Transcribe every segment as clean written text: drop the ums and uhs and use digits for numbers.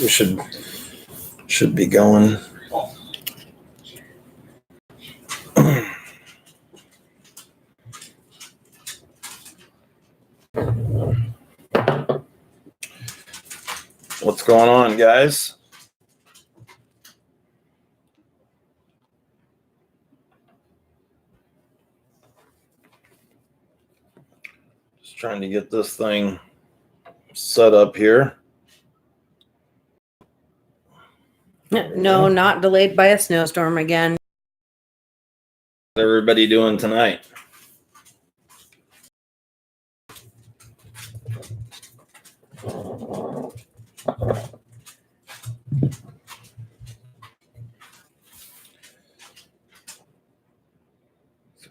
We should be going. What's going on, guys? Just trying to get this thing set up here. No, not delayed by a snowstorm again. What's everybody doing tonight?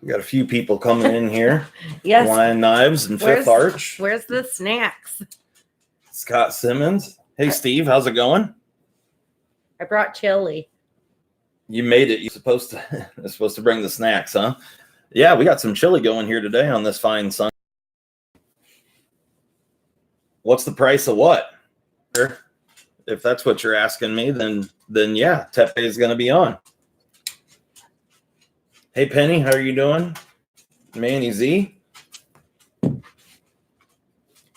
We got a few people coming in here. Yes. Lion Knives and Fifth Arch. Where's the snacks? Scott Simmons. Hey, Steve, how's it going? I brought chili. You made it. You're supposed to bring the snacks, huh? Yeah, we got some chili going here today on this fine Sunday. What's the price of what? If that's what you're asking me, then yeah, Tepe is going to be on. Hey, Penny, how are you doing? Manny Z.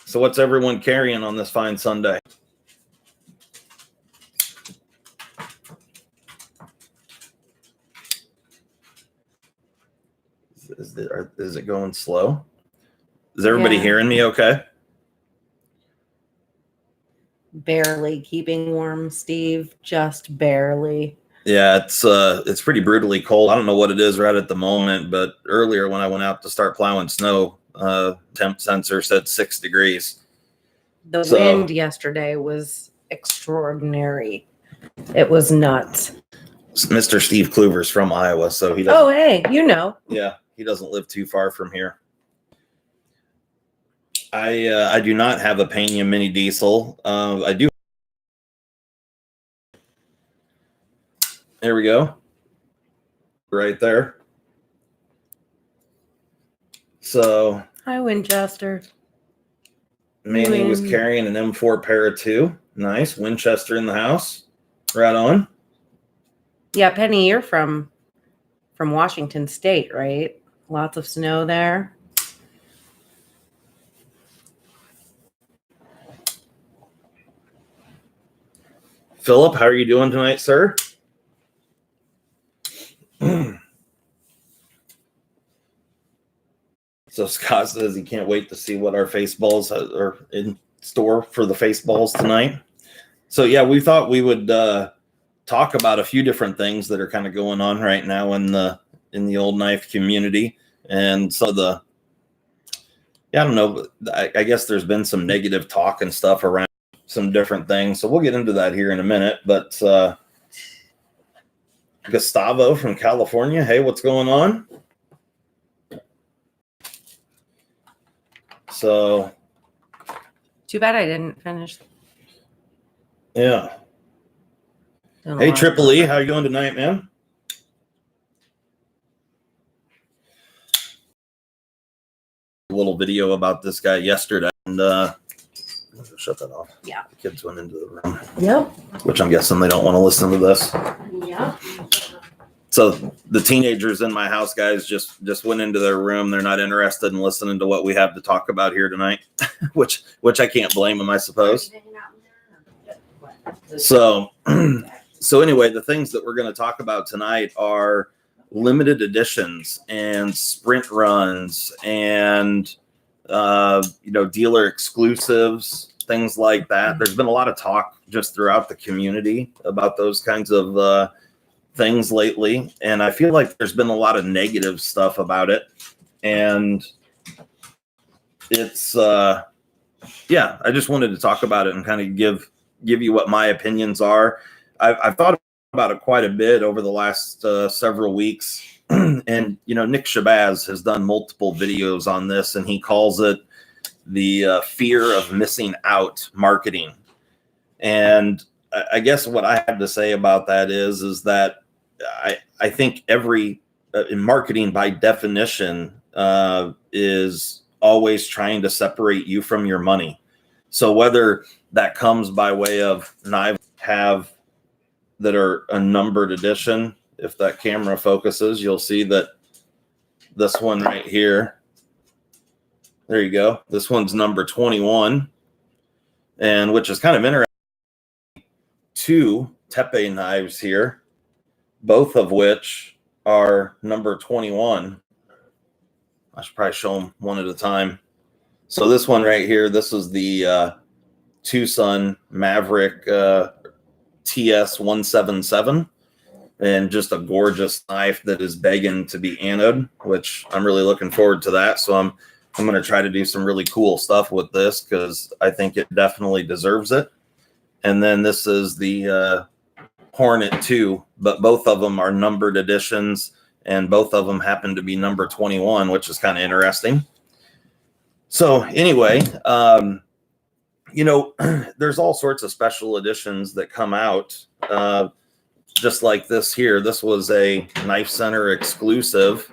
So what's everyone carrying on this fine Sunday? Is it going slow? Is everybody hearing me okay? Barely keeping warm, Steve. Just barely. Yeah, it's pretty brutally cold. I don't know what it is right at the moment, but earlier when I went out to start plowing snow, temp sensor said 6 degrees. The wind yesterday was extraordinary. It was nuts. Mr. Steve Kluver's from Iowa, so he doesn't. Oh, hey, you know. Yeah, he doesn't live too far from here. I do not have a Pena mini diesel. I do. There we go. Right there. So. Hi, Winchester. Manny was carrying an M4 Para 2. Nice. Winchester in the house. Right on. Yeah, Penny, you're from Washington State, right? Lots of snow there. Philip, how are you doing tonight, sir? So Scott says he can't wait to see what our face balls are in store for the face balls tonight. So yeah, we thought we would talk about a few different things that are kind of going on right now in the old knife community. And so I don't know, I guess there's been some negative talk and stuff around some different things. So we'll get into that here in a minute. But Gustavo from California, hey, what's going on? So too bad I didn't finish. Yeah. Hey, Triple E, how you doing tonight, man? A little video about this guy yesterday, and shut that off. Yeah. The kids went into the room. Yep. Which I'm guessing they don't want to listen to this. Yeah. So the teenagers in my house, guys, just went into their room. They're not interested in listening to what we have to talk about here tonight, which I can't blame them, I suppose. So anyway, the things that we're going to talk about tonight are limited editions and sprint runs and dealer exclusives, things like that. There's been a lot of talk just throughout the community about those kinds of things lately, and I feel like there's been a lot of negative stuff about it, and it's I just wanted to talk about it and kind of give you what my opinions are. I've thought about it quite a bit over the last several weeks, and Nick Shabazz has done multiple videos on this, and he calls it the fear of missing out marketing. And I guess what I have to say about that is that I think every in marketing by definition is always trying to separate you from your money. So whether that comes by way of knives have that are a numbered edition, if that camera focuses, you'll see that this one right here, there you go. This one's number 21, and which is kind of interesting. 2 tepe knives here, both of which are number 21. I should probably show them one at a time. So this one right here, this is the Tucson Maverick TS177, and just a gorgeous knife that is begging to be anode, which I'm really looking forward to that. So I'm going to try to do some really cool stuff with this because I think it definitely deserves it. And then this is the Hornet 2, but both of them are numbered editions, and both of them happen to be number 21, which is kind of interesting. So anyway, you know, there's all sorts of special editions that come out, just like this here. This was a Knife Center exclusive,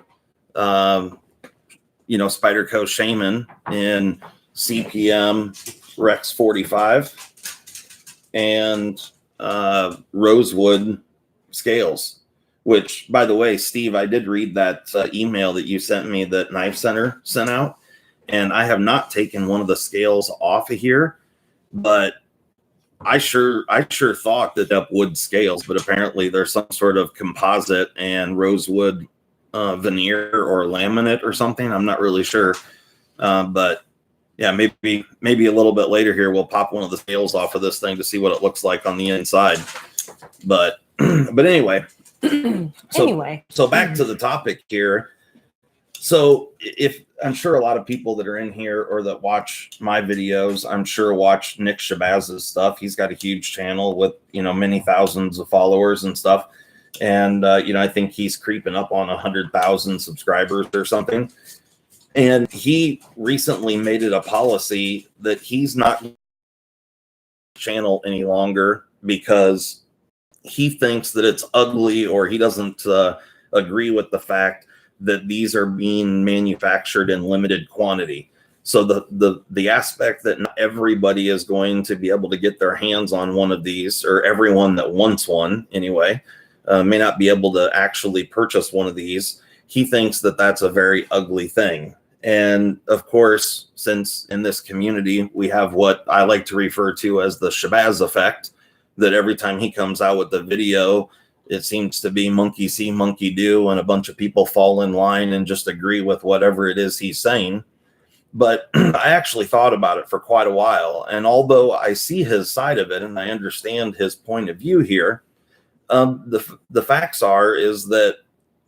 you know, Spyderco Shaman in CPM Rex 45 and rosewood scales, which, by the way, Steve, I did read that email that you sent me that Knife Center sent out, and I have not taken one of the scales off of here, but I sure thought that wood scales, but apparently there's some sort of composite and rosewood veneer or laminate or something. I'm not really sure, but yeah, maybe a little bit later here we'll pop one of the scales off of this thing to see what it looks like on the inside. But anyway, so back to the topic here. So if I'm sure a lot of people that are in here or that watch my videos, I'm sure watch Nick Shabazz's stuff. He's got a huge channel with, you know, many thousands of followers and stuff. And, you know, I think he's creeping up on 100,000 subscribers or something. And he recently made it a policy that he's not channel any longer because he thinks that it's ugly, or he doesn't agree with the fact that these are being manufactured in limited quantity. So the aspect that not everybody is going to be able to get their hands on one of these, or everyone that wants one anyway, may not be able to actually purchase one of these. He thinks that that's a very ugly thing. And of course, since in this community, we have what I like to refer to as the Shabazz effect, that every time he comes out with a video, it seems to be monkey see, monkey do, and a bunch of people fall in line and just agree with whatever it is he's saying. But I actually thought about it for quite a while. And although I see his side of it and I understand his point of view here, the facts is that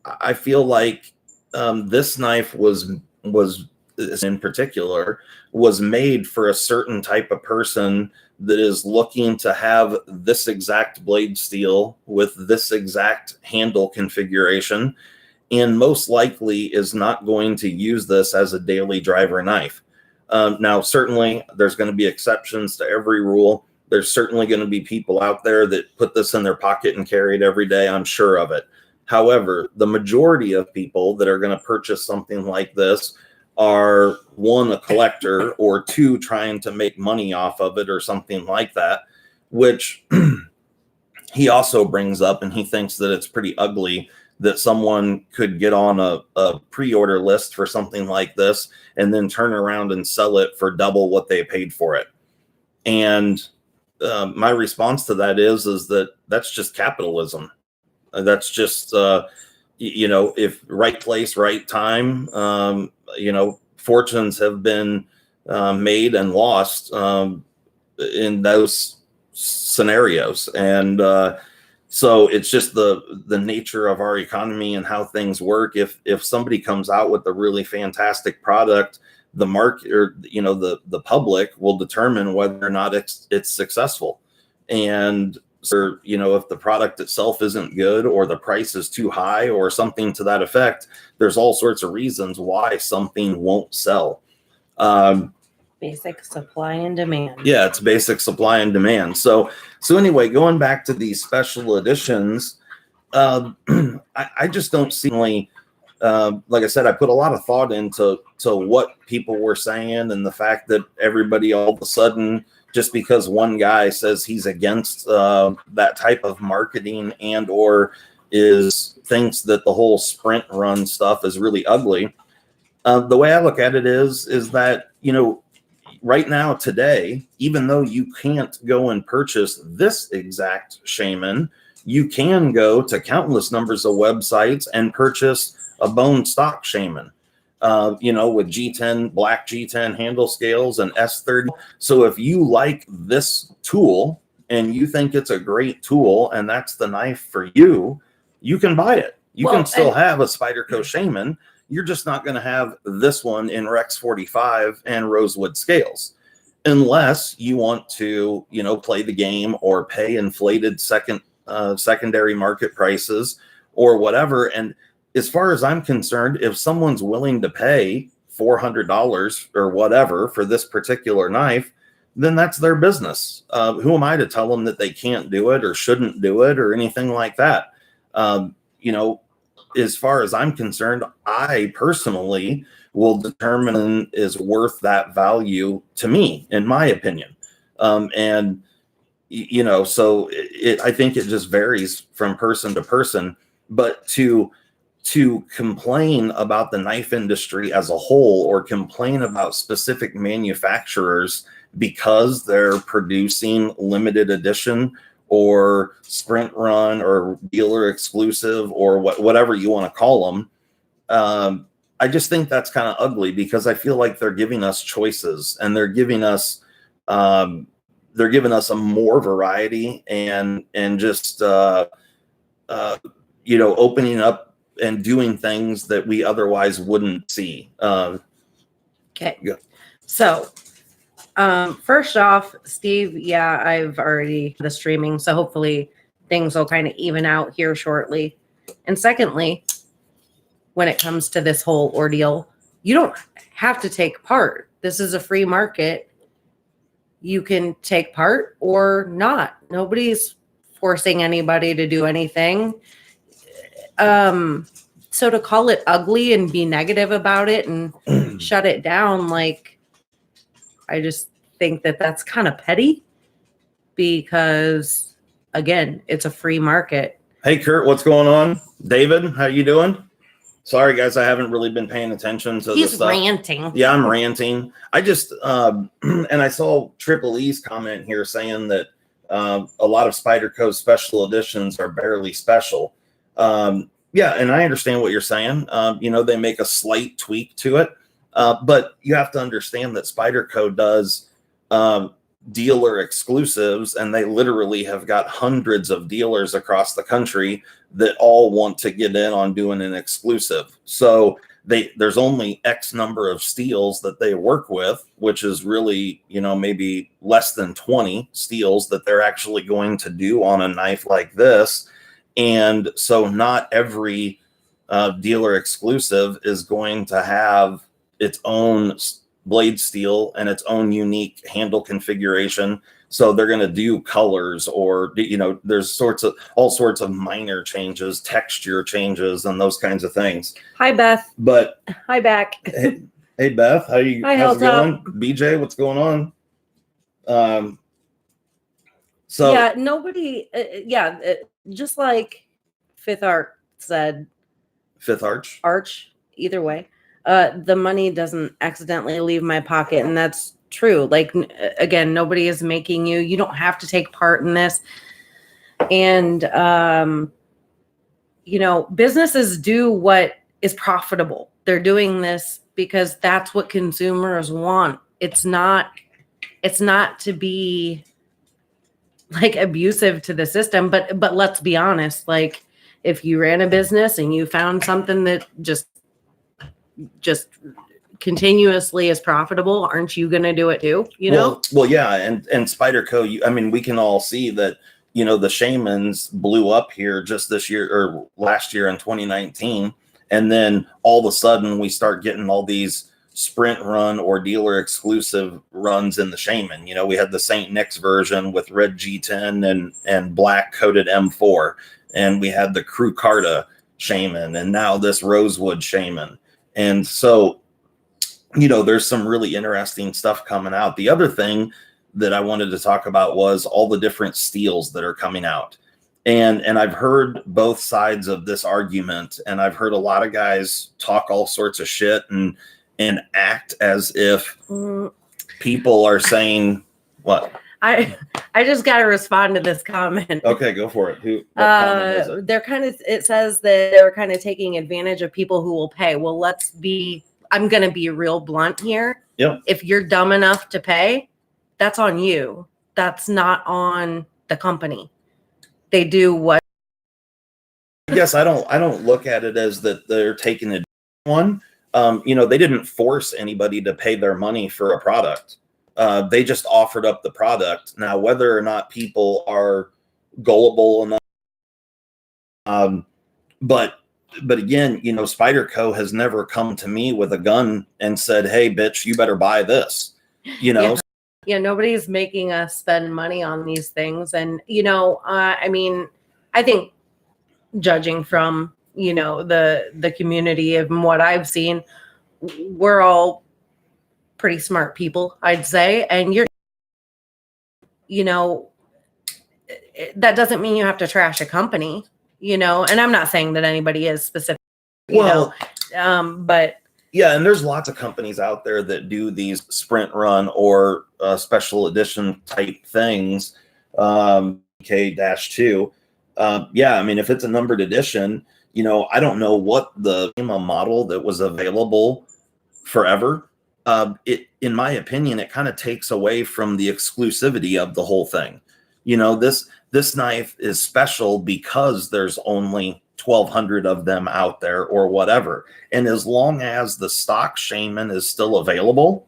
I feel like this knife was in particular was made for a certain type of person that is looking to have this exact blade steel with this exact handle configuration, and most likely is not going to use this as a daily driver knife. Now, certainly there's going to be exceptions to every rule. There's certainly going to be people out there that put this in their pocket and carry it every day. I'm sure of it. However, the majority of people that are going to purchase something like this are, one, a collector, or two, trying to make money off of it or something like that, which he also brings up, and he thinks that it's pretty ugly that someone could get on a pre-order list for something like this and then turn around and sell it for double what they paid for it. And my response to that is that that's just capitalism. That's just, you know, if right place, right time, you know, fortunes have been made and lost in those scenarios. And so it's just the nature of our economy and how things work. If somebody comes out with a really fantastic product, the market, or, you know, the public will determine whether or not it's successful. And or, you know, if the product itself isn't good, or the price is too high, or something to that effect, there's all sorts of reasons why something won't sell. Basic supply and demand. Yeah, it's basic supply and demand. So anyway, going back to these special editions, I just don't see like I said, I put a lot of thought into what people were saying, and the fact that everybody all of a sudden, just because one guy says he's against that type of marketing and or thinks that the whole sprint run stuff is really ugly. The way I look at it is that, right now today, even though you can't go and purchase this exact shaman, you can go to countless numbers of websites and purchase a bone stock shaman, with G10, black G10 handle scales and S30. So if you like this tool and you think it's a great tool and that's the knife for you, you can buy it. You can still have a Spyderco shaman. You're just not going to have this one in Rex 45 and rosewood scales, unless you want to, play the game or pay inflated secondary market prices or whatever. And as far as I'm concerned, if someone's willing to pay $400 or whatever for this particular knife, then that's their business. Who am I to tell them that they can't do it or shouldn't do it or anything like that? As far as I'm concerned, I personally will determine is worth that value to me, in my opinion. So I think it just varies from person to person. But to complain about the knife industry as a whole, or complain about specific manufacturers because they're producing limited edition or sprint run or dealer exclusive or whatever you want to call them, I just think that's kind of ugly, because I feel like they're giving us choices, and they're giving us a more variety and just opening up and doing things that we otherwise wouldn't see. Okay. Yeah. So first off, Steve, I've already the streaming, so hopefully things will kind of even out here shortly. And secondly, when it comes to this whole ordeal, you don't have to take part. This is a free market. You can take part or not. Nobody's forcing anybody to do anything. So to call it ugly and be negative about it and shut it down, I just think that that's kind of petty, because again, it's a free market. Hey, Kurt, what's going on? David, how you doing? Sorry, guys, I haven't really been paying attention to this stuff. He's ranting. Yeah, I'm ranting. I just, and I saw Triple E's comment here saying that a lot of Spyderco special editions are barely special. Yeah, and I understand what you're saying. They make a slight tweak to it. But you have to understand that Spyderco does dealer exclusives, and they literally have got hundreds of dealers across the country that all want to get in on doing an exclusive. So there's only X number of steels that they work with, which is really, maybe less than 20 steels that they're actually going to do on a knife like this. And so not every dealer exclusive is going to have its own blade steel and its own unique handle configuration. So they're going to do colors, or, there's all sorts of minor changes, texture changes, and those kinds of things. Hi, Beth. But hi, back. Hey, Beth, how's it going? BJ, what's going on? So yeah, nobody. Just like Fifth Arch said. Fifth Arch. Either way. The money doesn't accidentally leave my pocket, and that's true. Again, nobody is making you don't have to take part in this. And businesses do what is profitable. They're doing this because that's what consumers want. It's not to be abusive to the system, but let's be honest, if you ran a business and you found something that just continuously is profitable, aren't you going to do it too? Well, yeah. And Spyderco, we can all see that, the Shamans blew up here just this year or last year in 2019. And then all of a sudden we start getting all these sprint run or dealer exclusive runs in the Shaman. We had the St. Nick's version with red G10 and black coated M4. And we had the Crew Carta shaman and now this rosewood shaman. And so, there's some really interesting stuff coming out. The other thing that I wanted to talk about was all the different steels that are coming out. And I've heard both sides of this argument, and I've heard a lot of guys talk all sorts of shit and act as if people are saying what? I just got to respond to this comment. Okay, go for it. What comment is it? It says that they're kind of taking advantage of people who will pay. Well, I'm going to be real blunt here. Yep. If you're dumb enough to pay, that's on you. That's not on the company. They do what? I guess I don't look at it as that they're taking a one. They didn't force anybody to pay their money for a product. They just offered up the product. Now, whether or not people are gullible enough, but again, Spyderco has never come to me with a gun and said, "Hey, bitch, you better buy this." Yeah, nobody's making us spend money on these things, and I think judging from the community and what I've seen, we're all pretty smart people, I'd say, and that doesn't mean you have to trash a company, and I'm not saying that anybody is specific, but yeah, and there's lots of companies out there that do these sprint run or special edition type things, K-2. Yeah, I mean, if it's a numbered edition, I don't know what the model that was available forever. In my opinion, it kind of takes away from the exclusivity of the whole thing. This knife is special because there's only 1,200 of them out there or whatever. And as long as the stock shaman is still available,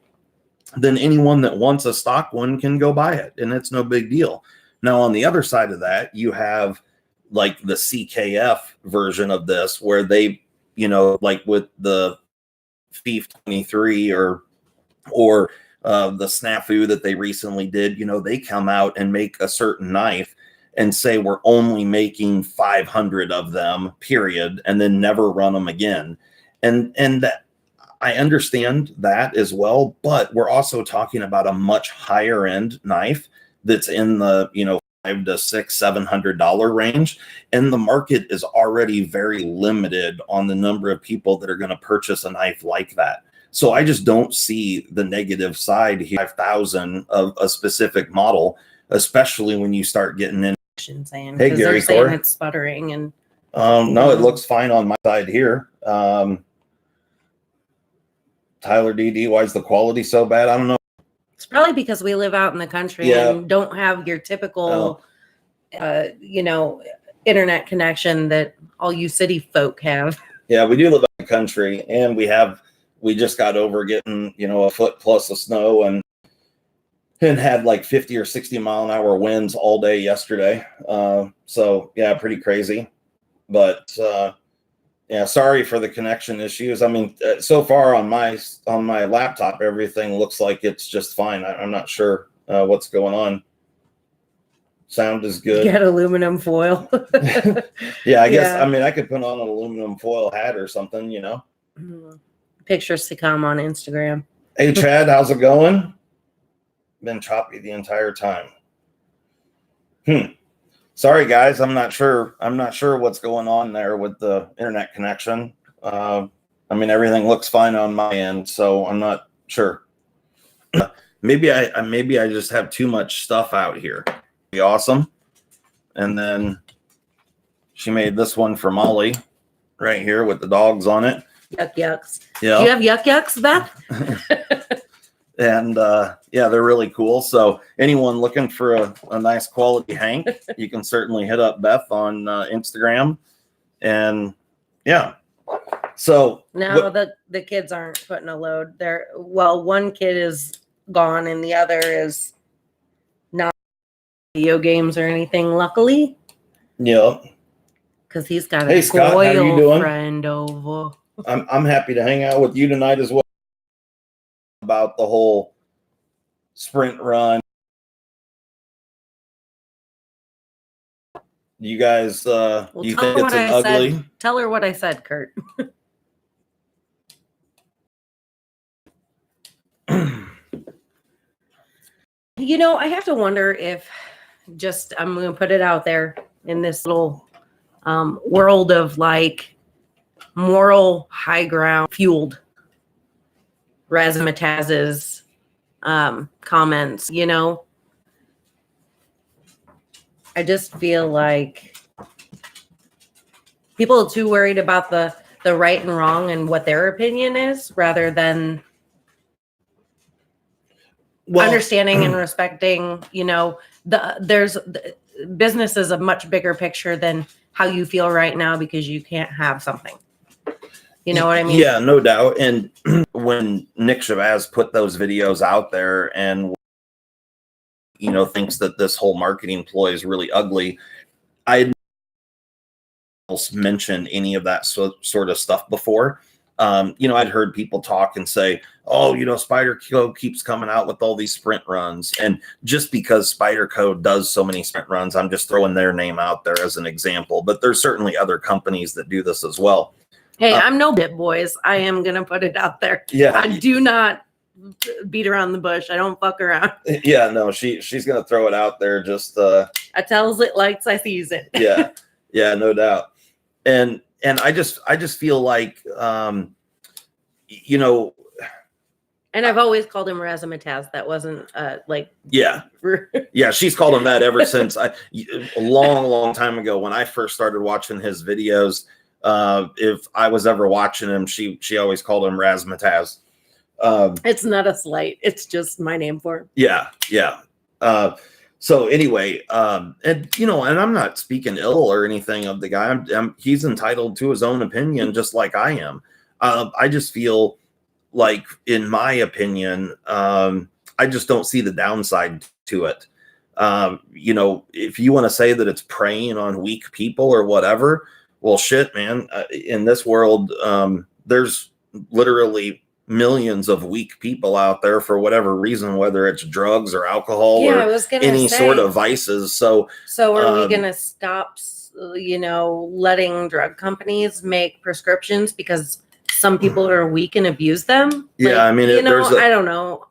then anyone that wants a stock one can go buy it, and it's no big deal. Now, on the other side of that, you have like the CKF version of this, where they, like with the Thief 23 or the snafu that they recently did, they come out and make a certain knife and say we're only making 500 of them, period, and then never run them again. And that, I understand that as well, but we're also talking about a much higher end knife that's in the $500 to $700 range, and the market is already very limited on the number of people that are going to purchase a knife like that. So I just don't see the negative side here. 5,000 of a specific model, especially when you start getting in. Saying, hey, Gary, they're saying it's sputtering, and no, it looks fine on my side here. Tyler DD, why is the quality so bad? I don't know. It's probably because we live out in the country and don't have your typical, internet connection that all you city folk have. Yeah, we do live in the country, and we just got over getting, a foot plus of snow and had like 50 or 60 mile an hour winds all day yesterday. So yeah, pretty crazy. But yeah, sorry for the connection issues. I mean, so far on my laptop, everything looks like it's just fine. I'm not sure what's going on. Sound is good. You got aluminum foil. Yeah, I guess. I mean, I could put on an aluminum foil hat or something, Pictures to come on Instagram. Hey, Chad, how's it going? Been choppy the entire time. Sorry, guys. I'm not sure what's going on there with the internet connection. I mean, everything looks fine on my end, so I'm not sure. Maybe I just have too much stuff out here. Be awesome. And then she made this one for Molly right here with the dogs on it. Yuck yucks. Yeah. Do you have yuck yucks, Beth? And yeah, they're really cool. So anyone looking for a nice quality hank, you can certainly hit up Beth on Instagram. And yeah, so no, the kids aren't putting a load there. Well, one kid is gone and the other is not video games or anything, luckily. Yeah, because he's got hey, a Scott, how you doing? Friend over. I'm happy to hang out with you tonight as well. About the whole sprint run. You guys, Well, you tell think her it's what an I ugly? said. Tell her what I said, Kurt. You know, I have to wonder if I'm going to put it out there in this little world of like moral high ground fueled razzmataz's comments, you know, I just feel like people are too worried about the right and wrong and what their opinion is rather than understanding and respecting, you know, business is a much bigger picture than how you feel right now because you can't have something. You know what I mean? Yeah, no doubt. And when Nick Shabazz put those videos out there and, you know, thinks that this whole marketing ploy is really ugly, I had else mentioned any of that sort of stuff before. You know, I'd heard people talk and say, oh, you know, Spyderco keeps coming out with all these sprint runs. And just because Spyderco does so many sprint runs, I'm just throwing their name out there as an example. But there's certainly other companies that do this as well. Hey, I'm no bit, boys. I am going to put it out there. Yeah. I do not beat around the bush. I don't fuck around. Yeah, no, she's going to throw it out there. Just I tells it like I sees it. Yeah. Yeah, no doubt. And I just feel like, you know, and I've always called him Razzmatazz. That wasn't like, yeah, yeah. She's called him that ever since a long time ago when I first started watching his videos. If I was ever watching him, she always called him Razzmatazz. It's not a slight. It's just my name for him. Yeah, yeah. So anyway, and you know, and I'm not speaking ill or anything of the guy. He's entitled to his own opinion, just like I am. I just feel like, in my opinion, I just don't see the downside to it. You know, if you want to say that it's preying on weak people or whatever, well, shit, man. In this world, there's literally millions of weak people out there for whatever reason, whether it's drugs or alcohol or any sort of vices. So are we going to stop, you know, letting drug companies make prescriptions because some people are weak and abuse them? Yeah, like, I mean, you know, I don't know.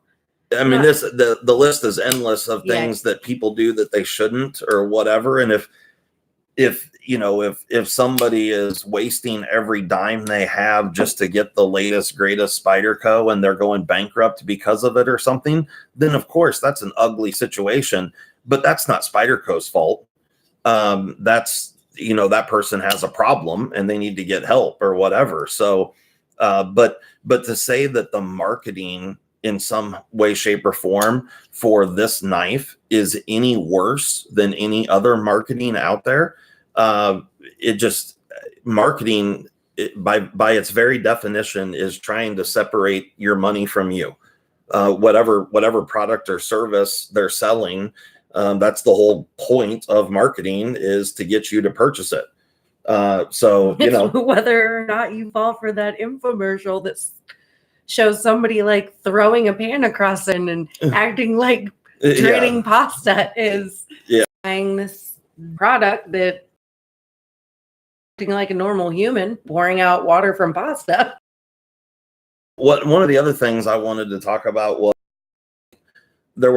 I mean, the list is endless of things that people do that they shouldn't or whatever. And if you know, if somebody is wasting every dime they have just to get the latest, greatest Spyderco and they're going bankrupt because of it or something, then of course that's an ugly situation. But that's not Spyderco's fault. That's, you know, that person has a problem and they need to get help or whatever. So, but to say that the marketing in some way, shape, or form for this knife is any worse than any other marketing out there, it just, marketing by its very definition is trying to separate your money from you. Whatever product or service they're selling, that's the whole point of marketing, is to get you to purchase it. So, you know, whether or not you fall for that infomercial that shows somebody like throwing a pan across it and acting like draining pasta is buying this product that acting like a normal human, pouring out water from pasta. One of the other things I wanted to talk about was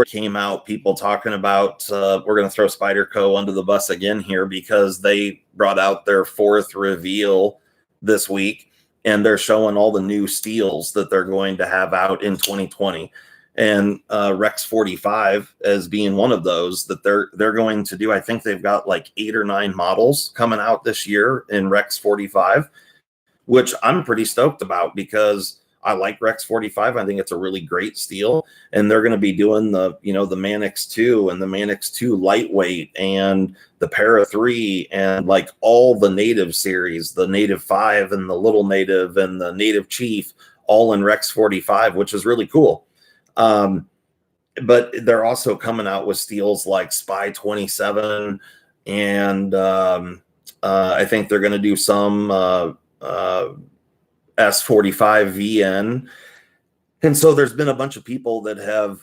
came out people talking about, we're going to throw Spyderco under the bus again here because they brought out their 4th reveal this week and they're showing all the new steels that they're going to have out in 2020. And Rex 45 as being one of those that they're going to do. I think they've got like 8 or 9 models coming out this year in Rex 45, which I'm pretty stoked about because I like Rex 45. I think it's a really great steel, and they're going to be doing the, you know, the Manix 2 and the Manix 2 lightweight and the Para 3 and like all the native series, the Native 5 and the Little Native and the Native Chief, all in Rex 45, which is really cool. But they're also coming out with steels like Spy 27, and I think they're going to do some S45 VN. And so there's been a bunch of people that have,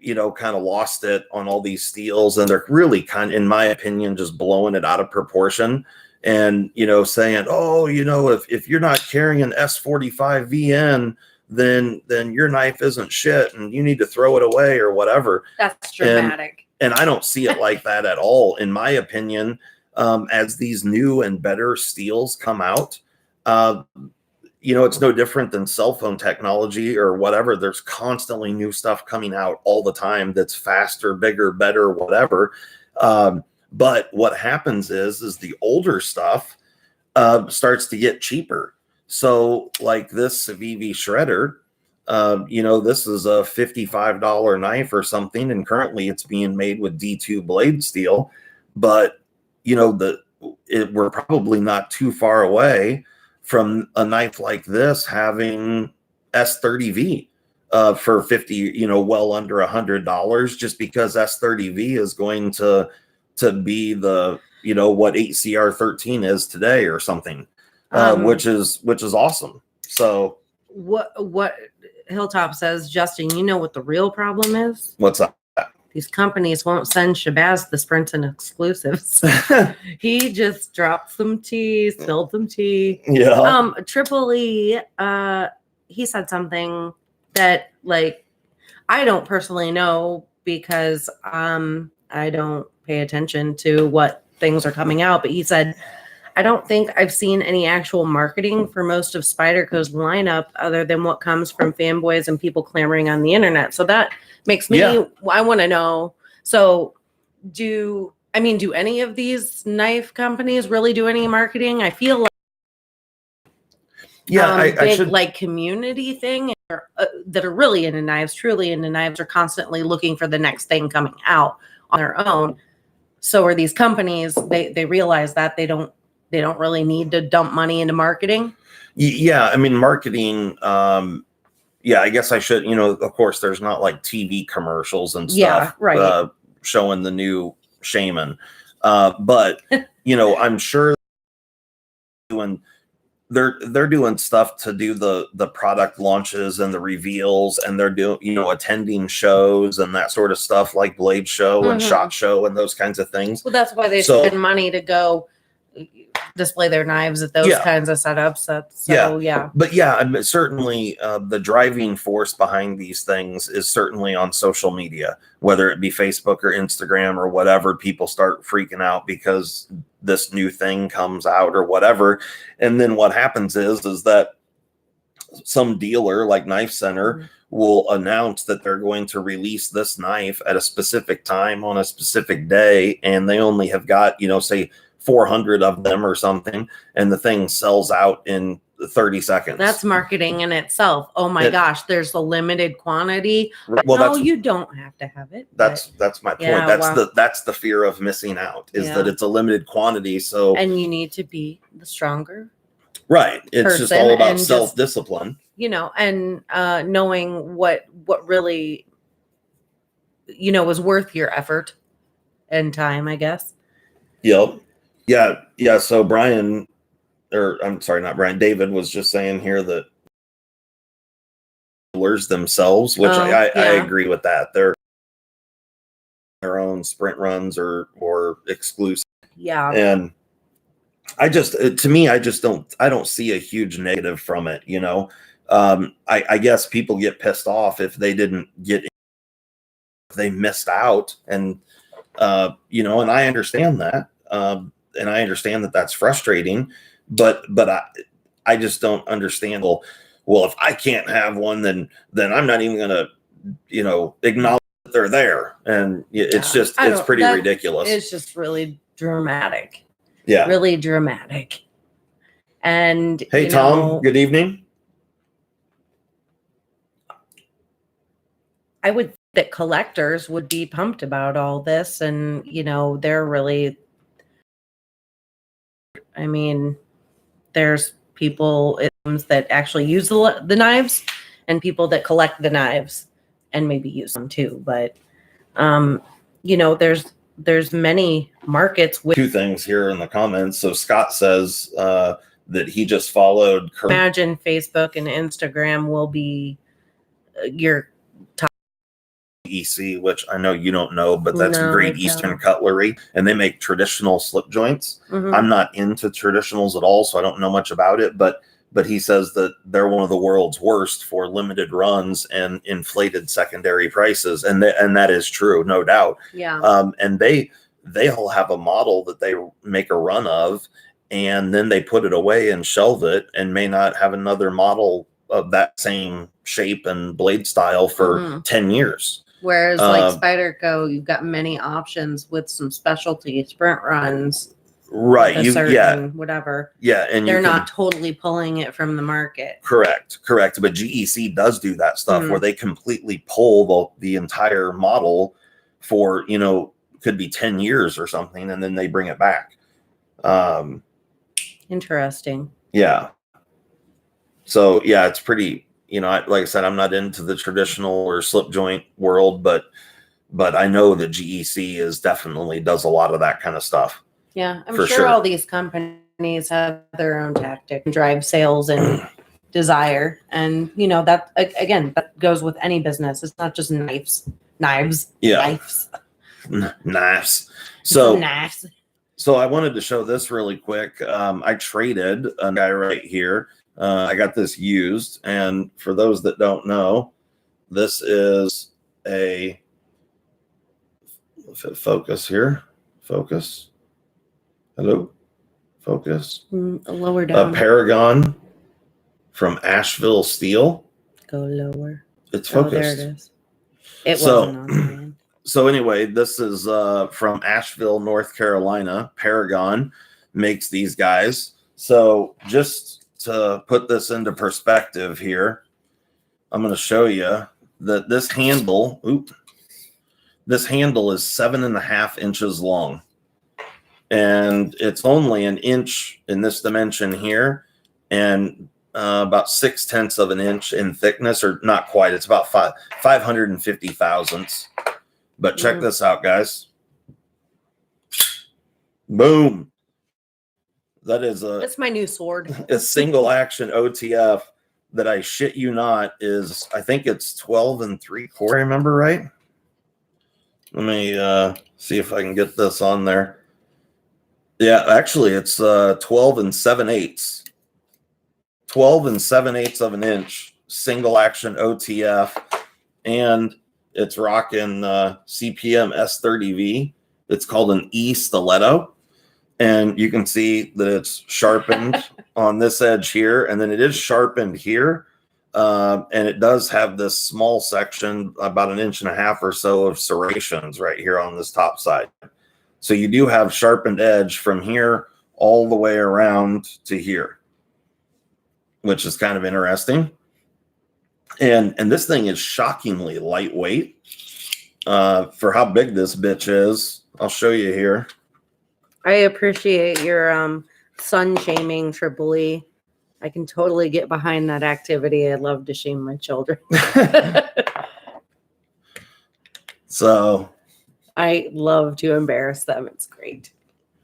kind of lost it on all these steals, and they're really kind of, in my opinion, just blowing it out of proportion. And, saying, oh, if you're not carrying an S45 VN, then your knife isn't shit and you need to throw it away or whatever. That's dramatic. And I don't see it like that at all. In my opinion, as these new and better steels come out, it's no different than cell phone technology or whatever. There's constantly new stuff coming out all the time that's faster, bigger, better, whatever. But what happens is the older stuff starts to get cheaper. So like this VV shredder, this is a $55 knife or something, and currently it's being made with D2 blade steel. But we're probably not too far away from a knife like this having S30V for 50, well under $100, just because S30V is going to be the what 8CR13 is today or something, which is awesome. So what Hilltop says, Justin, what the real problem is? What's that? These companies won't send Shabazz the sprints and exclusives. He just dropped some tea, spilled some tea. Yeah. Triple E, he said something that I don't personally know, because I don't pay attention to what things are coming out. But he said, I don't think I've seen any actual marketing for most of Spyderco's lineup other than what comes from fanboys and people clamoring on the internet. So that makes me, I want to know. So do any of these knife companies really do any marketing? I feel like I should, community thing that are really into knives, truly into knives, are constantly looking for the next thing coming out on their own. So are these companies, they realize that they don't really need to dump money into marketing. Yeah. Marketing, I guess I should, of course there's not like TV commercials and stuff, yeah, right. Showing the new Shaman. But, I'm sure they're doing stuff to do the product launches and the reveals, and they're doing, attending shows and that sort of stuff, like Blade Show and SHOT Show and those kinds of things. Well, that's why they spend money to go display their knives at those kinds of setups. But certainly the driving force behind these things is certainly on social media, whether it be Facebook or Instagram or whatever. People start freaking out because this new thing comes out or whatever, and then what happens is that some dealer like Knife Center will announce that they're going to release this knife at a specific time on a specific day, and they only have got, say 400 of them or something, and the thing sells out in 30 seconds. That's marketing in itself. Oh my gosh, there's a limited quantity. Well, no, you don't have to have it. That's my point. Yeah, that's the fear of missing out, is that it's a limited quantity. So, and you need to be the stronger. Right. It's just all about self-discipline. And knowing what really, was worth your effort and time, I guess. Yep. Yeah. So David was just saying here that dealers themselves, which I agree with that. They're their own sprint runs or exclusive. Yeah. And I don't see a huge negative from it. I guess people get pissed off if they didn't if they missed out, and and I understand that. And I understand that that's frustrating, but I just don't understand. Well, if I can't have one, then I'm not even going to, acknowledge that they're there. And it's pretty ridiculous. It's just really dramatic. Yeah. Really dramatic. And hey, Tom, good evening. I would think that collectors would be pumped about all this, and they're really, there's people that actually use the knives, and people that collect the knives and maybe use them too. But there's many markets with two things here in the comments. So Scott says that he just followed. Imagine Facebook and Instagram will be your top. GEC, which I know you don't know, but that's No, I Great don't. Eastern Cutlery, and they make traditional slip joints. Mhm. I'm not into traditionals at all, so I don't know much about it, but he says that they're one of the world's worst for limited runs and inflated secondary prices, and that is true, no doubt. Yeah. And they'll have a model that they make a run of, and then they put it away and shelve it, and may not have another model of that same shape and blade style for 10 years. Whereas like Spyderco, you've got many options with some specialty sprint runs. Right. Whatever. Yeah. And they're not totally pulling it from the market. Correct. But GEC does do that stuff where they completely pull the entire model for, could be 10 years or something, and then they bring it back. Interesting. Yeah. So yeah, it's pretty, like I said, I'm not into the traditional or slip joint world, but I know that GEC definitely does a lot of that kind of stuff. Yeah, I'm sure all these companies have their own tactic, drive sales and desire. And, that, again, that goes with any business. It's not just knives. Yeah. Knives. So I wanted to show this really quick. I traded a guy right here. I got this used. And for those that don't know, this is a focus here. Focus. Hello, focus. Lower down. A Paragon from Asheville Steel. Go lower. It's focused. There it is. It wasn't on my end. So anyway, this is from Asheville, North Carolina. Paragon makes these guys. So just to put this into perspective here, I'm going to show you that this handle is 7.5 inches long. And it's only an inch in this dimension here, and about 0.6 of an inch in thickness, or not quite. It's about 550 thousandths. But check this out, guys. Boom. That is That's my new sword. A single action OTF that, I shit you not, is, I think it's 12 3/4. I remember right. Let me see if I can get this on there. Yeah, actually, it's 12 7/8. 12 7/8 of an inch, single action OTF, and it's rocking CPM S30V. It's called an E stiletto, and you can see that it's sharpened on this edge here, and then it is sharpened here, and it does have this small section, about 1.5 inches or so, of serrations right here on this top side. So you do have sharpened edge from here all the way around to here, which is kind of interesting. And this thing is shockingly lightweight for how big this bitch is. I'll show you here. I appreciate your sun shaming, Triple E. I can totally get behind that activity. I love to shame my children. So I love to embarrass them. It's great.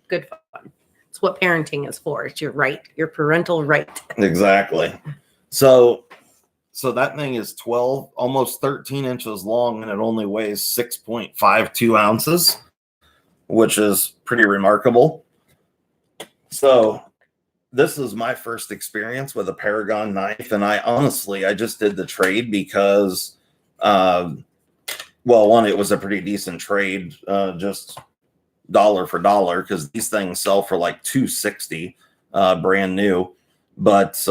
Good fun. It's what parenting is for. It's your right, your parental right. Exactly. So that thing is 12, almost 13 inches long, and it only weighs 6.52 ounces, which is pretty remarkable. So this is my first experience with a Paragon knife, and I just did the trade because, one, it was a pretty decent trade, just dollar for dollar, because these things sell for like $260, brand new. But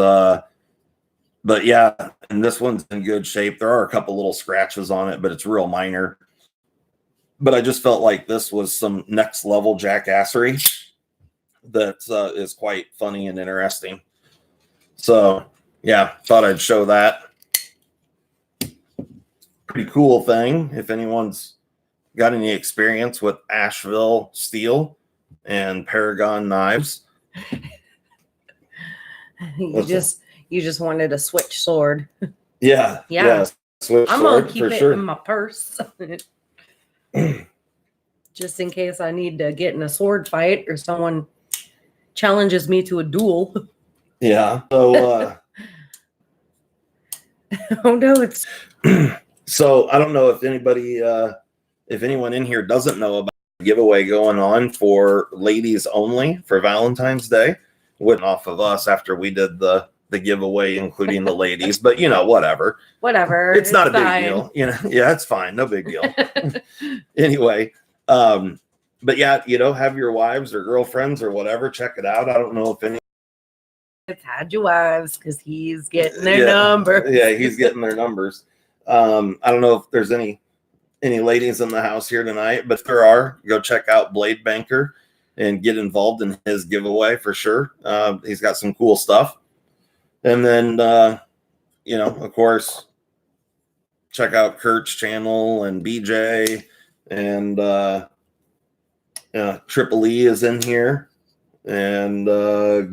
yeah, and this one's in good shape. There are a couple little scratches on it, but it's real minor. But I just felt like this was some next level jackassery that is quite funny and interesting. So yeah, thought I'd show that. Pretty cool thing. If anyone's got any experience with Asheville Steel and Paragon knives. You just wanted a switch sword. Yeah. Switch I'm sword, gonna keep it in my purse. Just in case I need to get in a sword fight or someone challenges me to a duel. Yeah. So oh no, it's So I don't know if anyone in here doesn't know about the giveaway going on for ladies only for Valentine's Day. Went off of us after we did the giveaway, including the ladies, but whatever. Whatever. It's not a big fine. deal. Yeah, it's fine. No big deal. Anyway, but yeah, have your wives or girlfriends or whatever check it out. I don't know if any. It's had your wives because he's getting their numbers. Yeah, he's getting their numbers. I don't know if there's any ladies in the house here tonight, but if there are, go check out Blade Banker and get involved in his giveaway for sure. He's got some cool stuff. And then, of course, check out Kurt's channel and BJ and Triple E is in here and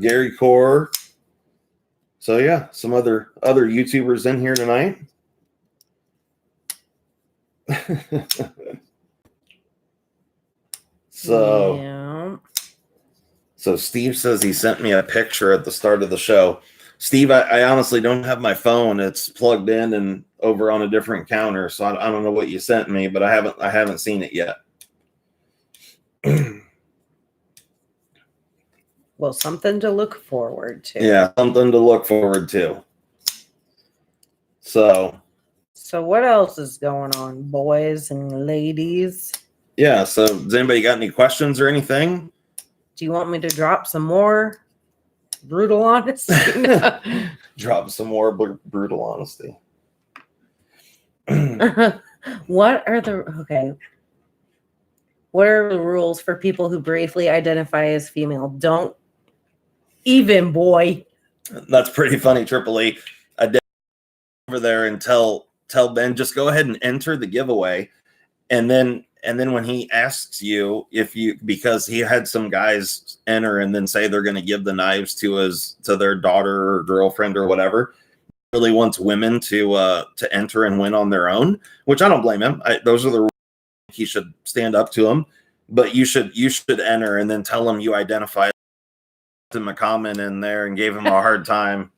Gary Core. So yeah, some other YouTubers in here tonight. So Steve says he sent me a picture at the start of the show. Steve, I honestly don't have my phone. It's plugged in and over on a different counter, so I don't know what you sent me, but I haven't seen it yet. Well, something to look forward to. Yeah, something to look forward to. So what else is going on, boys and ladies? Yeah, so does anybody got any questions or anything? Do you want me to drop some more brutal honesty? Drop some more brutal honesty. What are the rules for people who briefly identify as female? Don't even, boy. That's pretty funny, Triple E. I did over there and tell Ben, just go ahead and enter the giveaway. And then when he asks you because he had some guys enter and then say they're going to give the knives to their daughter or girlfriend or whatever, really wants women to enter and win on their own, which I don't blame him. Those are the rules. He should stand up to them, but you should enter and then tell him you identify him a comment in there and gave him a hard time.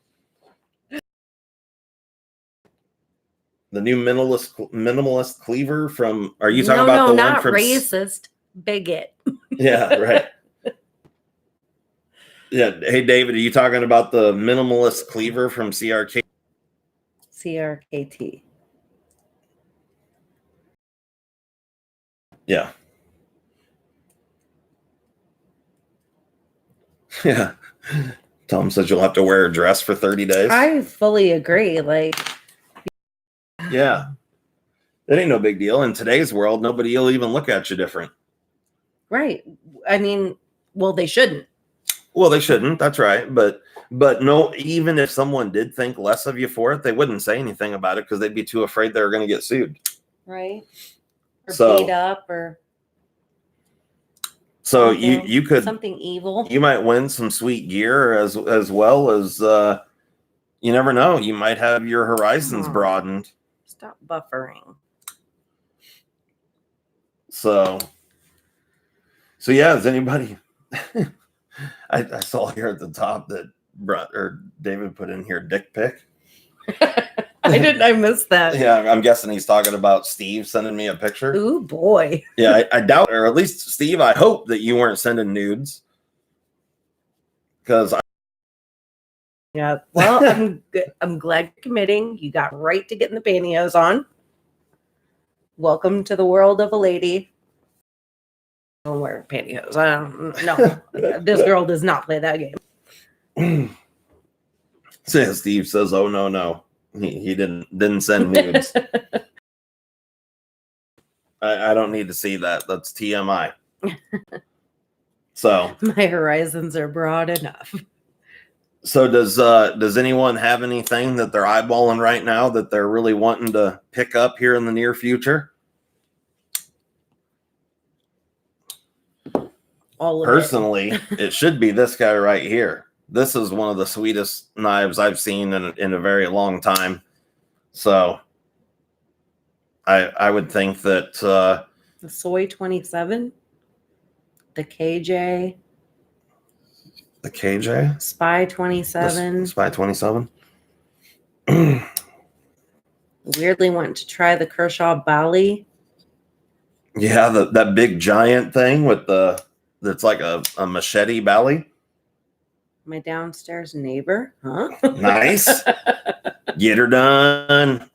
The new minimalist cleaver from, are you talking about the one not from racist, bigot? Yeah, right. Yeah. Hey, David, are you talking about the minimalist cleaver from CRK? CRKT. Yeah. Yeah. Tom says you'll have to wear a dress for 30 days. I fully agree. Yeah. It ain't no big deal. In today's world, nobody will even look at you different. Right. I mean, well, they shouldn't. Well, they shouldn't. That's right. But no, even if someone did think less of you for it, they wouldn't say anything about it because they'd be too afraid they were going to get sued. Right. Or beat up or. So you could something evil. You might win some sweet gear as well as you never know. You might have your horizons broadened. Stop buffering. So yeah, is anybody I saw here at the top that David put in here dick pic. I missed that. Yeah, I'm guessing he's talking about Steve sending me a picture. Ooh, boy. Yeah, I doubt, or at least Steve, I hope that you weren't sending nudes. Because yeah, well, I'm glad you're committing. You got right to getting the pantyhose on. Welcome to the world of a lady. I don't wear pantyhose. I don't know. This girl does not play that game. Steve says, "Oh no. He didn't send nudes." I don't need to see that. That's TMI. So my horizons are broad enough. So does anyone have anything that they're eyeballing right now that they're really wanting to pick up here in the near future? Personally, it should be this guy right here. This is one of the sweetest knives I've seen in a very long time. So I would think that the Soy 27, the KJ, Spy 27, Spy 27. Weirdly want to try the Kershaw Bally. Yeah, that big giant thing with that's like a machete belly. My downstairs neighbor. Huh? Nice. Get her done.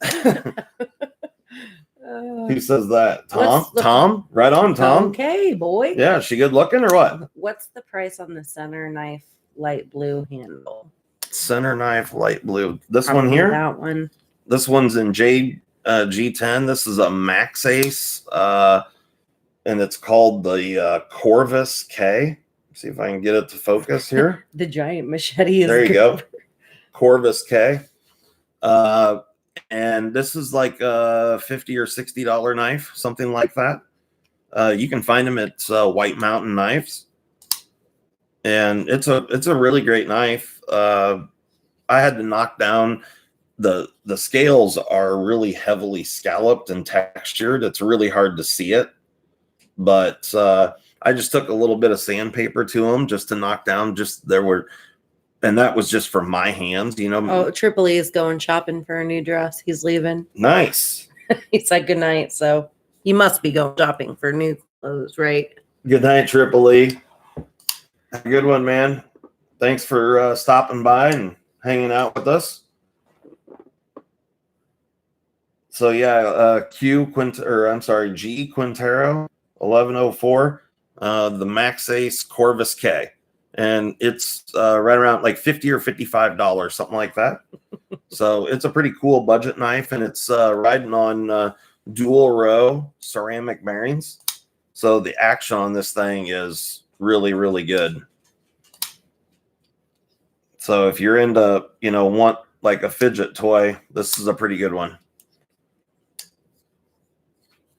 Who says that? Tom? Tom? Right on, Tom. Okay, boy. Yeah, she good looking or what? What's the price on the center knife light blue handle? Center knife light blue. This Probably one here? That one. This one's in G10. This is a Max Ace. And it's called the Corvus K. See if I can get it to focus here. The giant machete is there you good. go. Corvus K. And this is like a $50 or $60 knife, something like that. You can find them at White Mountain Knives. And it's a really great knife. I had to knock down the scales are really heavily scalloped and textured. It's really hard to see it. But I just took a little bit of sandpaper to them just to knock down and that was just for my hands, you know. Oh, Triple E is going shopping for a new dress. He's leaving. Nice. He said good night, so you must be going shopping for new clothes, right? Good night, Triple E. Good one, man. Thanks for stopping by and hanging out with us. So yeah, G Quintero 1104, the Max Ace Corvus K. And it's right around like $50 or $55, something like that. So it's a pretty cool budget knife, and it's riding on dual row ceramic bearings. So the action on this thing is really, really good. So if you're into, want like a fidget toy, this is a pretty good one.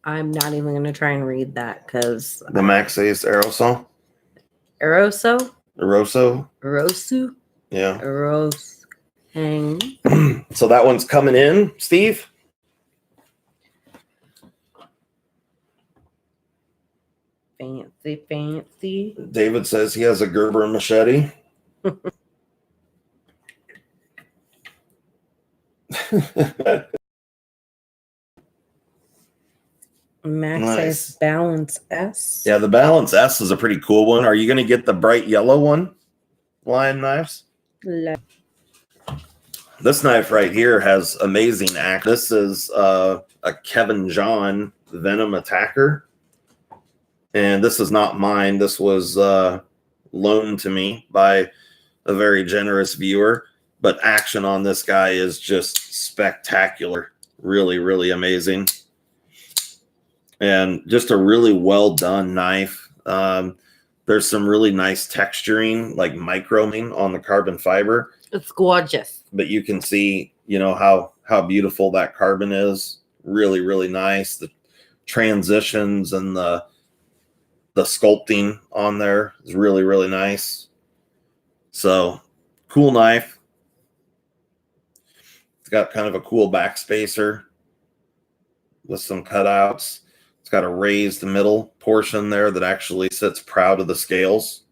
I'm not even going to try and read that because the Max Ace Aeroso. Eroso? Erosu? Yeah. Eros. Hang. So that one's coming in, Steve. Fancy. David says he has a Gerber machete. Max Ace Balance S. Yeah, the Balance S is a pretty cool one. Are you going to get the bright yellow one? Lion knives? This knife right here has amazing act. This is a Kevin John Venom Attacker. And this is not mine. This was loaned to me by a very generous viewer. But action on this guy is just spectacular. Really, really amazing. And just a really well done knife. There's some really nice texturing, like microming on the carbon fiber. It's gorgeous. But you can see, how beautiful that carbon is. Really, really nice. The transitions and the sculpting on there is really, really nice. So cool knife. It's got kind of a cool backspacer with some cutouts. It's got a raised middle portion there that actually sits proud of the scales.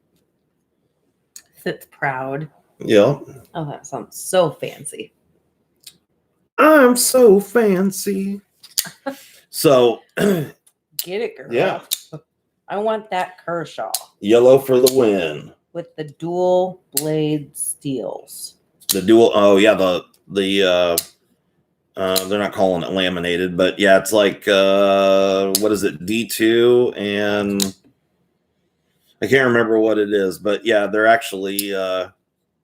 Sits proud. Yep. Oh, that sounds so fancy. I'm so fancy. So get it, girl. Yeah. I want that Kershaw. Yellow for the win. With the dual blade steels. The dual, oh yeah, they're not calling it laminated, but yeah, it's like what is it, D2, and I can't remember what it is, but yeah, they're actually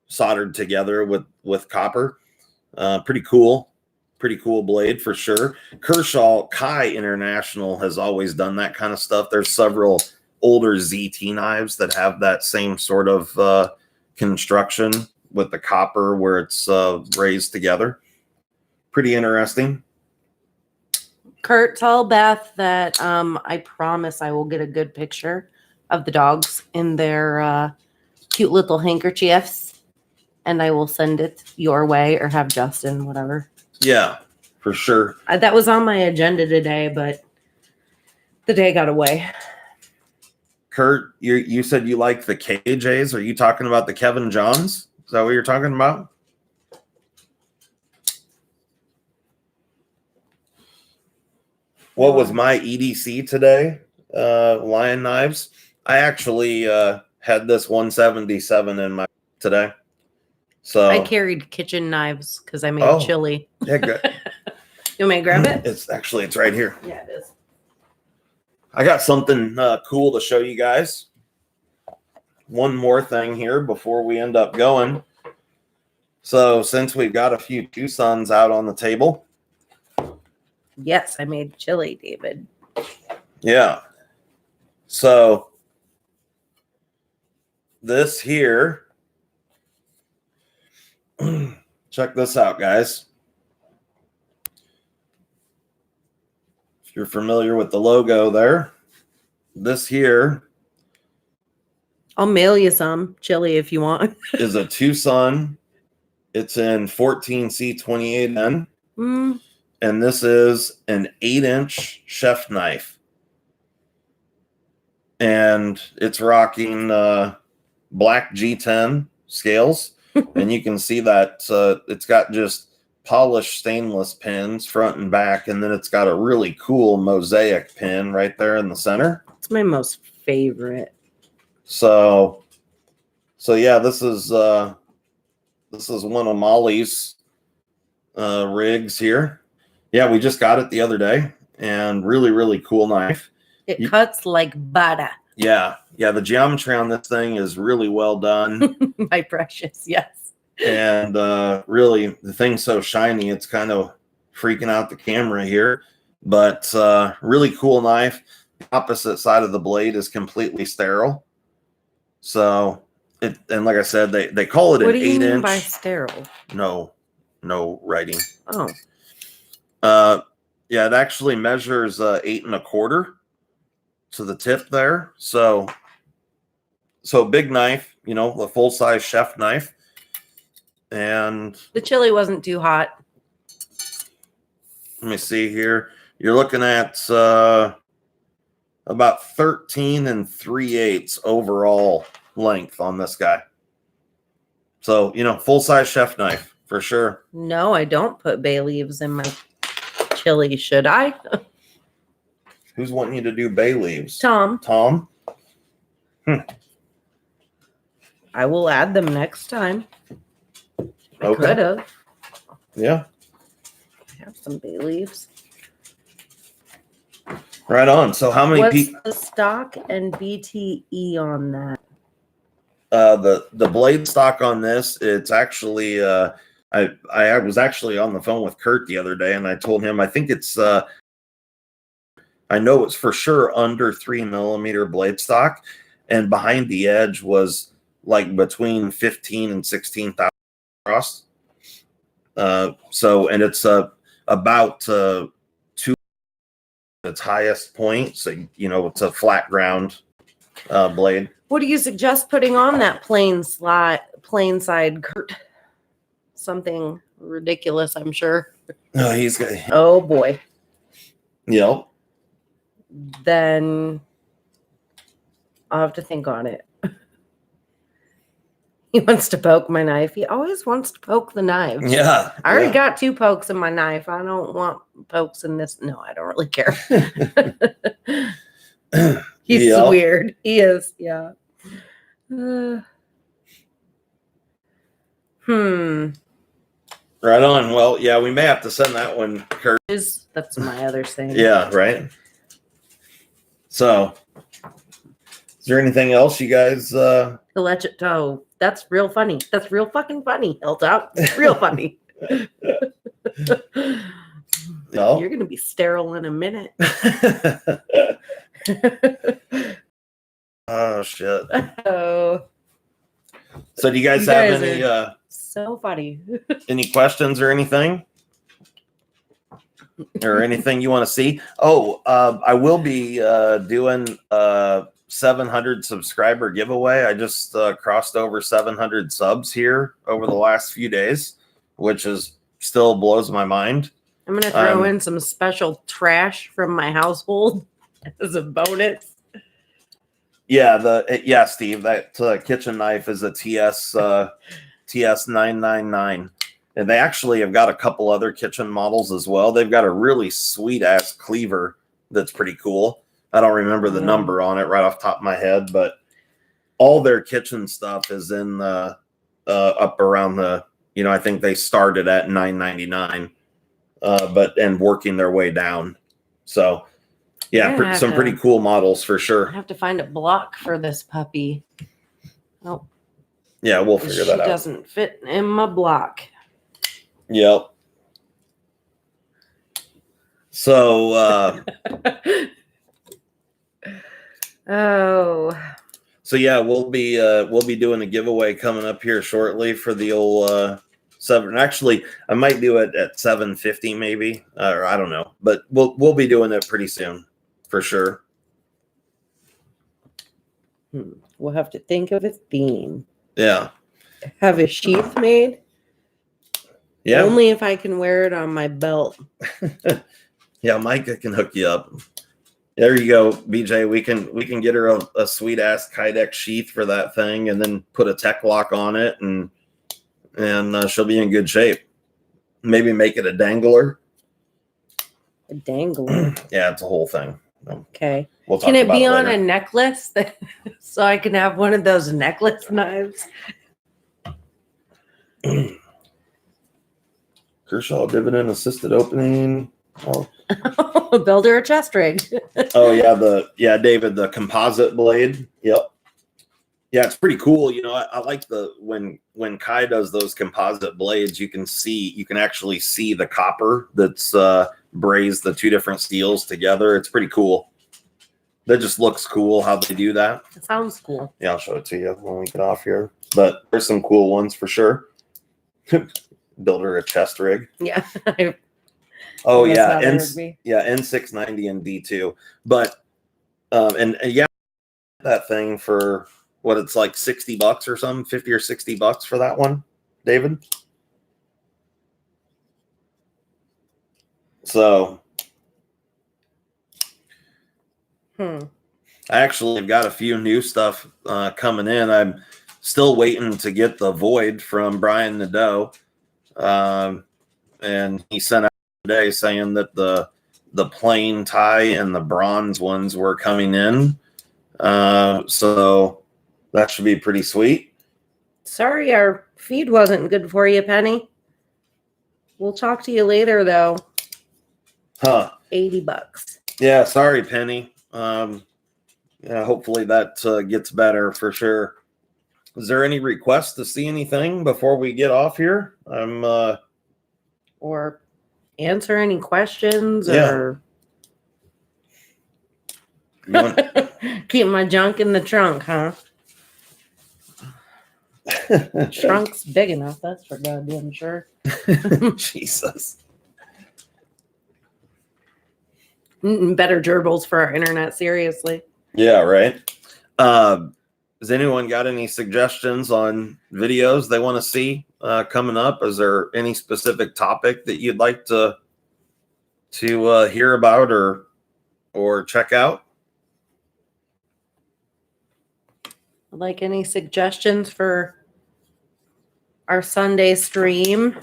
soldered together with copper. Pretty cool blade for sure. Kershaw Kai International has always done that kind of stuff. There's several older ZT knives that have that same sort of construction with the copper where it's raised together. Pretty interesting. Kurt, tell Beth that I promise I will get a good picture of the dogs in their cute little handkerchiefs, and I will send it your way or have Justin, whatever. Yeah, for sure. That was on my agenda today, but the day got away. Kurt, you said you like the KJs. Are you talking about the Kevin Johns? Is that what you're talking about? What was my EDC today? Lion knives. I actually had this 177 in my today. So I carried kitchen knives because I made chili. Yeah, good. You want me to grab it? It's right here. Yeah, it is. I got something cool to show you guys. One more thing here before we end up going. So since we've got a few Tucson's out on the table. Yes, I made chili, David. Yeah. So this here, check this out, guys. If you're familiar with the logo there, this here I'll mail you some chili if you want. is a Tucson. It's in 14C28N. And this is an 8-inch chef knife. And it's rocking black G10 scales. And you can see that it's got just polished stainless pins front and back. And then it's got a really cool mosaic pin right there in the center. It's my most favorite. So yeah, this is one of Molly's rigs here. Yeah, we just got it the other day, and really, really cool knife. It cuts like butter. Yeah, the geometry on this thing is really well done. My precious, yes. And really, the thing's so shiny, it's kind of freaking out the camera here. But really cool knife. The opposite side of the blade is completely sterile. So, and like I said, they call it an 8-inch. What do you mean by sterile? No writing. Oh. Yeah, it actually measures 8 1/4 to the tip there. So big knife, a full size chef knife. And the chili wasn't too hot. Let me see here. You're looking at about 13 3/8 overall length on this guy. So, full size chef knife for sure. No, I don't put bay leaves in my chili, should I? Who's wanting you to do bay leaves? Tom. I will add them next time. I could have. Yeah. I have some bay leaves. Right on. So how many people? What's the stock and BTE on that? The blade stock on this, it's actually I was actually on the phone with Kurt the other day, and I told him I think it's I know it's for sure under 3 millimeter blade stock, and behind the edge was like between 15 and 16,000 frost. So and it's about 2 its highest point, so it's a flat ground blade. What do you suggest putting on that plain side, Kurt? Something ridiculous, I'm sure. No, he's got. Oh boy. Yep. Then I'll have to think on it. He wants to poke my knife. He always wants to poke the knife. Yeah. I already got 2 pokes in my knife. I don't want pokes in this. No, I don't really care. He's weird. He is. Yeah. Right on. Well, yeah, we may have to send that one, Kurt. That's my other thing. Yeah, right. So, is there anything else you guys? Oh, that's real funny. That's real fucking funny, Hilltop. Real funny. No? You're gonna be sterile in a minute. Oh shit. Oh. So do you guys have any so funny. Any questions or anything? Or anything you want to see? Oh, I will be doing 700 subscriber giveaway. I just crossed over 700 subs here over the last few days, which is still blows my mind. I'm gonna throw in some special trash from my household as a bonus. Yeah, Steve, that kitchen knife is a TS 999, and they actually have got a couple other kitchen models as well. They've got a really sweet ass cleaver that's pretty cool. I don't remember the number on it right off the top of my head, but all their kitchen stuff is in the up around the, I think they started at $9.99, and working their way down. So yeah, some pretty cool models for sure. I have to find a block for this puppy. Oh, yeah, we'll figure that out. She doesn't fit in my block. Yep. So so yeah, we'll be doing a giveaway coming up here shortly for the old 7. Actually, I might do it at 7:50 maybe, or I don't know, but we'll be doing it pretty soon for sure. We'll have to think of a theme. Yeah. Have a sheath made. Yeah. Only if I can wear it on my belt. Yeah, Micah can hook you up. There you go, BJ. We can get her a sweet ass Kydex sheath for that thing, and then put a tech lock on it, and she'll be in good shape. Maybe make it a dangler. A dangler. Yeah, it's a whole thing. Okay. We'll talk can it about be it on later. a necklace so I can have one of those necklace knives? Kershaw dividend assisted opening. Oh. Build her a chest rig. Oh yeah, David, the composite blade. Yep. Yeah, it's pretty cool. I like when Kai does those composite blades, you can actually see the copper that's brazed the two different steels together. It's pretty cool. That just looks cool how they do that. It sounds cool. Yeah, I'll show it to you when we get off here. But there's some cool ones for sure. Build her a chest rig. Yeah. Oh yeah, N690 and D2. But and yeah, that thing for what it's like $60 or something, $50 or $60 for that one, David. So I actually have got a few new stuff coming in. I'm still waiting to get the Void from Brian Nadeau. And he sent out today saying that the plain tie and the bronze ones were coming in. So that should be pretty sweet. Sorry, our feed wasn't good for you, Penny. We'll talk to you later, though. Huh. $80. Yeah, sorry, Penny. Yeah, hopefully that gets better for sure. Is there any requests to see anything before we get off here? Or answer any questions, or keep my junk in the trunk, huh? Trunk's big enough, that's for goddamn sure. Jesus. Better gerbils for our internet, seriously. Yeah, right. Has anyone got any suggestions on videos they want to see coming up? Is there any specific topic that you'd like to hear about or check out? Like any suggestions for our Sunday stream,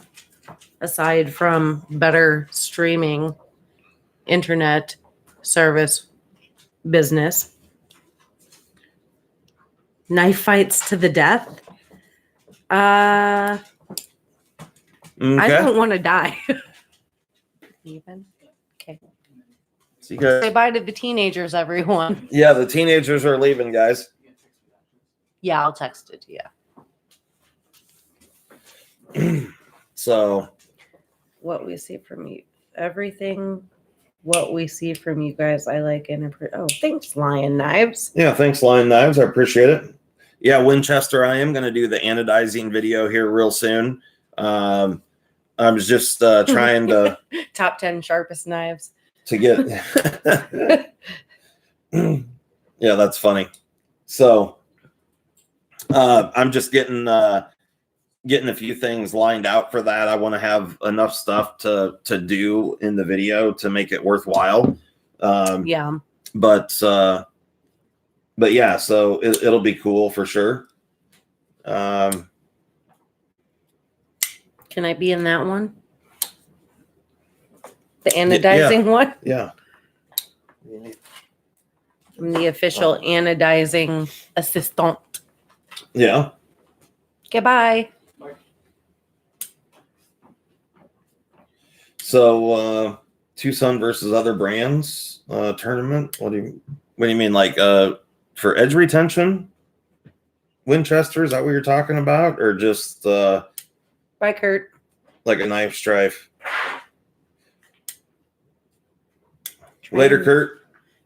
aside from better streaming internet service business? Knife fights to the death. I don't want to die. Even okay. So you guys, say bye to the teenagers, everyone. yeah, the teenagers are leaving, guys. Yeah, I'll text it to you. So what we see from you, everything. What we see from you guys, I like and appreciate. Oh, thanks, Lion Knives. yeah, thanks, Lion Knives. I appreciate it. Yeah, Winchester, I am going to do the anodizing video here real soon. I was just trying to top 10 sharpest knives to get. Yeah, that's funny. So I'm just getting a few things lined out for that. I want to have enough stuff to do in the video to make it worthwhile. Yeah. But yeah, so it'll be cool for sure. Can I be in that one? The anodizing one? Yeah. I'm the official anodizing assistant. Yeah. Okay, bye. So, Tucson versus other brands tournament. What do you mean? Like for edge retention? Winchester, is that what you're talking about? Or just Bye, Kurt. like a knife strife? Later, Kurt.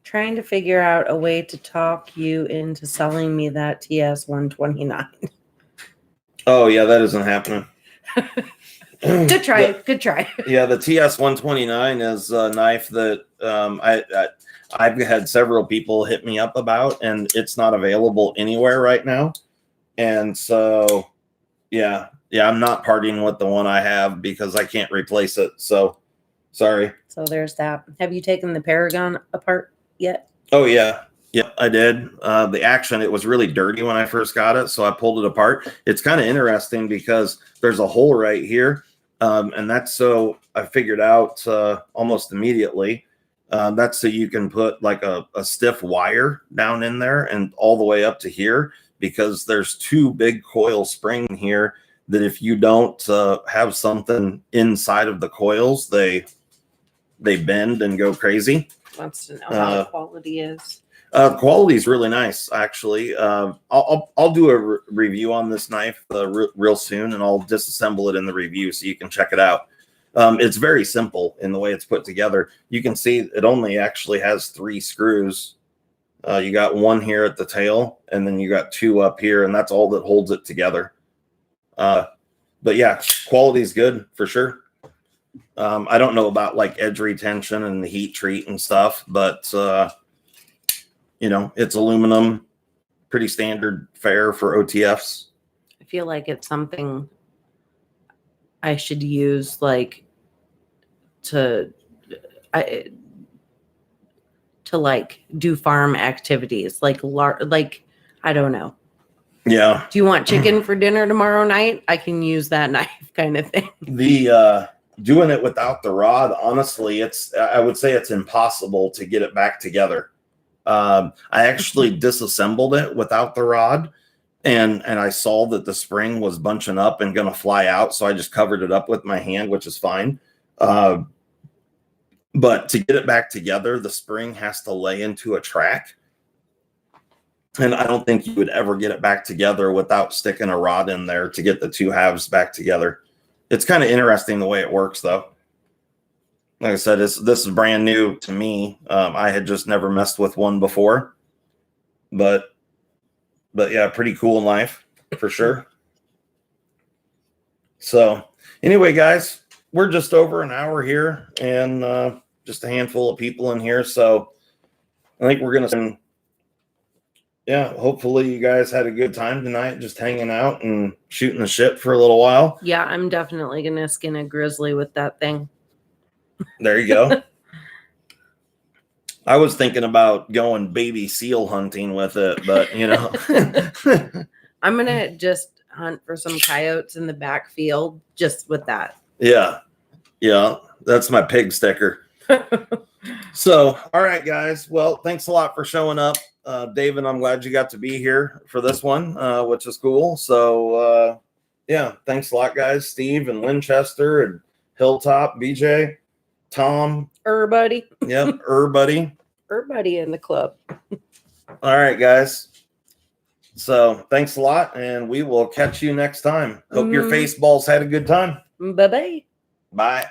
Trying to figure out a way to talk you into selling me that TS 129. Oh yeah, that isn't happening. Good try. Good try. Yeah, the TS 129 is a knife that I've had several people hit me up about, and it's not available anywhere right now. And so, yeah, I'm not partying with the one I have because I can't replace it. So, sorry. So there's that. Have you taken the Paragon apart yet? Oh yeah, I did. The action, it was really dirty when I first got it, so I pulled it apart. It's kind of interesting because there's a hole right here, and that's so I figured out almost immediately. That's so you can put like a stiff wire down in there and all the way up to here, because there's two big coil spring here that if you don't have something inside of the coils, they bend and go crazy. Wants to know how the quality is. Quality is really nice, actually. I'll do a review on this knife real soon, and I'll disassemble it in the review so you can check it out. It's very simple in the way it's put together. You can see it only actually has 3 screws. You got one here at the tail, and then you got 2 up here, and that's all that holds it together. But yeah, quality is good for sure. I don't know about like edge retention and the heat treat and stuff, but you know, it's aluminum, pretty standard fare for OTFs. I feel like it's something I should use like to like do farm activities, like I don't know. Yeah. Do you want chicken for dinner tomorrow night? I can use that knife, kind of thing. The doing it without the rod, honestly, I would say it's impossible to get it back together. I actually disassembled it without the rod, and I saw that the spring was bunching up and going to fly out, so I just covered it up with my hand, which is fine. But to get it back together, the spring has to lay into a track, and I don't think you would ever get it back together without sticking a rod in there to get the 2 halves back together. It's kind of interesting the way it works, though. Like I said, this is brand new to me. I had just never messed with one before, but yeah, pretty cool knife for sure. So anyway, guys, we're just over an hour here, and just a handful of people in here. So I think we're gonna. Yeah, hopefully you guys had a good time tonight, just hanging out and shooting the shit for a little while. Yeah, I'm definitely gonna skin a grizzly with that thing. There you go. I was thinking about going baby seal hunting with it, but you know. I'm gonna just hunt for some coyotes in the backfield just with that. Yeah, that's my pig sticker. So, all right, guys. Well, thanks a lot for showing up. David, I'm glad you got to be here for this one, which is cool. So, yeah, thanks a lot, guys. Steve and Winchester and Hilltop, BJ, Tom. Everybody. Yep, everybody. Everybody in the club. All right, guys. So, thanks a lot, and we will catch you next time. Hope your face balls had a good time. Bye-bye. Bye.